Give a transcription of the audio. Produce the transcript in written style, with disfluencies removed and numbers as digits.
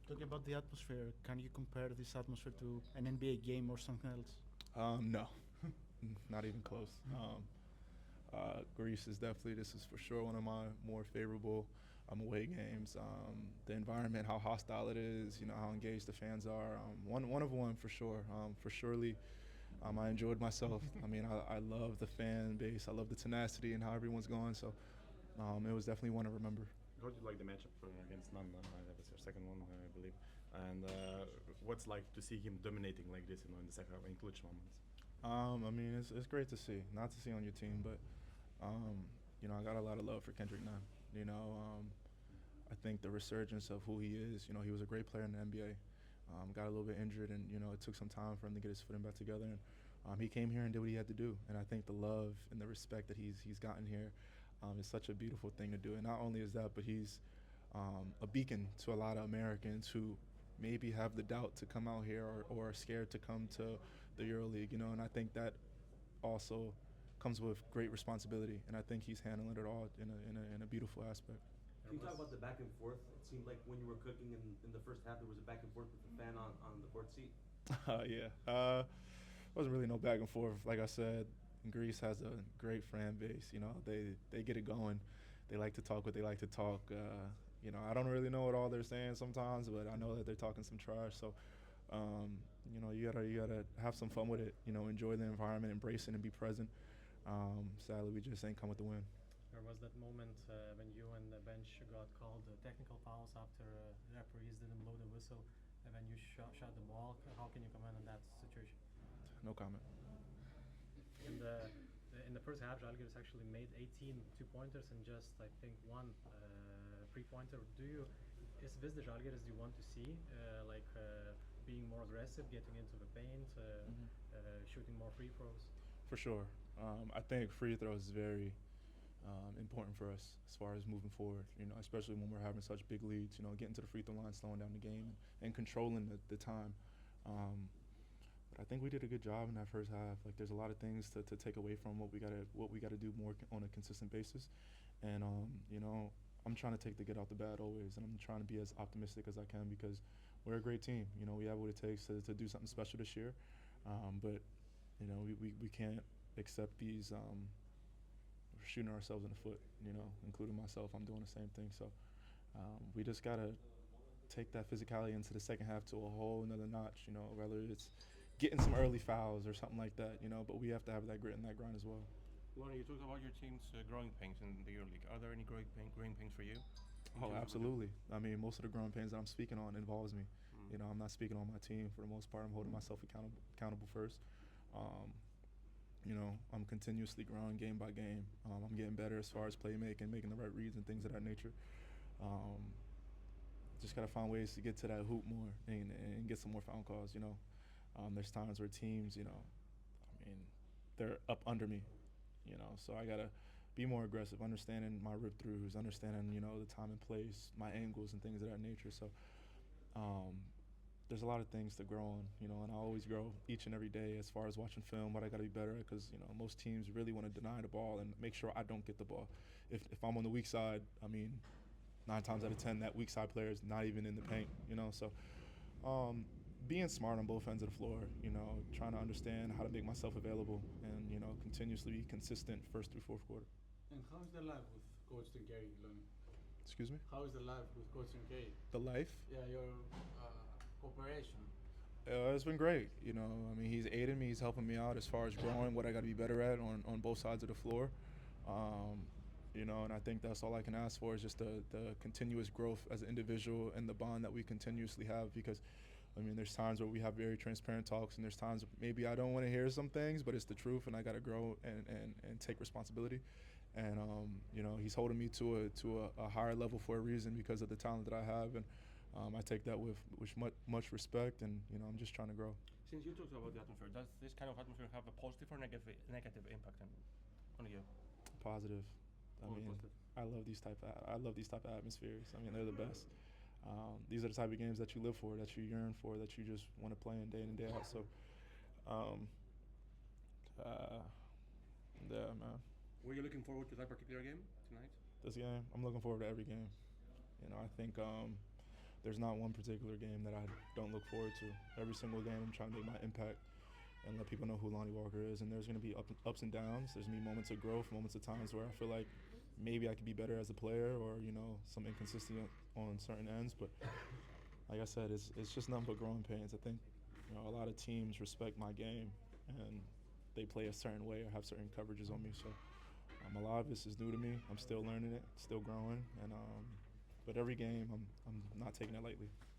Talking about the atmosphere, can you compare this atmosphere to an NBA game or something else? No, not even close. Greece is definitely, this is for sure one of my more favorable away games. The environment, how hostile it is, how engaged the fans are. One for sure. For surely, I enjoyed myself. I love the fan base. I love the tenacity and how everyone's going. So it was definitely one to remember. How did you like the matchup against Nan? That was your second one, I believe. And what's like to see him dominating like this, in the second half, in clutch moments? It's great to see. Not to see on your team, but I got a lot of love for Kendrick Nunn. I think the resurgence of who he is. He was a great player in the NBA. Got a little bit injured, and it took some time for him to get his footing back together. And he came here and did what he had to do. And I think the love and the respect that he's gotten here is such a beautiful thing to do. And not only is that, but he's a beacon to a lot of Americans who maybe have the doubt to come out here or are scared to come to the EuroLeague. And I think that also comes with great responsibility. And I think he's handling it all in a beautiful aspect. Can you talk about the back and forth? It seemed like when you were cooking in the first half, there was a back and forth with the fan on the court seat. Yeah. Wasn't really no back and forth. Like I said, Greece has a great fan base. They get it going. They like to talk what they like to talk. I don't really know what all they're saying sometimes, but I know that they're talking some trash. So, you gotta have some fun with it. Enjoy the environment, embrace it, and be present. Sadly, we just ain't come with the win. There was that moment when you and the bench got called technical fouls after the referees didn't blow the whistle, and when you shot the ball. How can you comment on that situation? No comment. In the first half, Zalgiris actually made 18 two-pointers and just, I think, one three-pointer. Is this the Zalgiris you want to see? Being more aggressive, getting into the paint, shooting more free throws? For sure. I think free throws is very important for us as far as moving forward, especially when we're having such big leads, getting to the free throw line, slowing down the game, and controlling the time. But I think we did a good job in that first half. Like, there's a lot of things to take away from what we gotta do more on a consistent basis. And I'm trying to take the good out the bad always, and I'm trying to be as optimistic as I can because we're a great team. We have what it takes to do something special this year. But we can't accept these shooting ourselves in the foot, including myself. I'm doing the same thing. So we just got to take that physicality into the second half to a whole another notch, whether it's getting some early fouls or something like that, but we have to have that grit and that grind as well. Lonnie, you talked about your team's growing pains in the EuroLeague. Are there any growing pains for you? Oh, absolutely. Most of the growing pains that I'm speaking on involves me. I'm not speaking on my team for the most part. I'm holding myself accountable first. I'm continuously growing game by game. I'm getting better as far as playmaking, making the right reads and things of that nature. Just got to find ways to get to that hoop more and get some more foul calls, There's times where teams, they're up under me, So I got to be more aggressive, understanding my rip-throughs, understanding, the time and place, my angles and things of that nature. So there's a lot of things to grow on, and I always grow each and every day as far as watching film, what I got to be better at because, most teams really want to deny the ball and make sure I don't get the ball. If I'm on the weak side, 9 times out of 10, that weak side player is not even in the paint, So being smart on both ends of the floor, trying to understand how to make myself available and, continuously be consistent first through fourth quarter. And how is the life with Coach Gary, Lonnie? Excuse me? How is the life with Coach Gary? The life? Yeah, your cooperation. It's been great. He's aiding me. He's helping me out as far as growing what I got to be better at on both sides of the floor. And I think that's all I can ask for is just the continuous growth as an individual and the bond that we continuously have because, there's times where we have very transparent talks and there's times maybe I don't want to hear some things, but it's the truth and I got to grow and take responsibility. And, he's holding me to a higher level for a reason because of the talent that I have. And I take that with much respect and, I'm just trying to grow. Since you talked about the atmosphere, does this kind of atmosphere have a positive or negative impact on you? Positive. Positive. I love these type of atmospheres. They're the best. These are the type of games that you live for, that you yearn for, that you just want to play in day out. So, yeah, man. Were you looking forward to that particular game tonight? This game, I'm looking forward to every game. I think there's not one particular game that I don't look forward to. Every single game I'm trying to make my impact and let people know who Lonnie Walker is. And there's going to be ups and downs. There's going to be moments of growth, moments of times where I feel like maybe I could be better as a player, or, you know, some inconsistency on certain ends. But like I said, it's just nothing but growing pains. I think, you know, a lot of teams respect my game and they play a certain way or have certain coverages on me. So a lot of this is new to me. I'm still learning it, still growing, and but every game I'm not taking it lightly.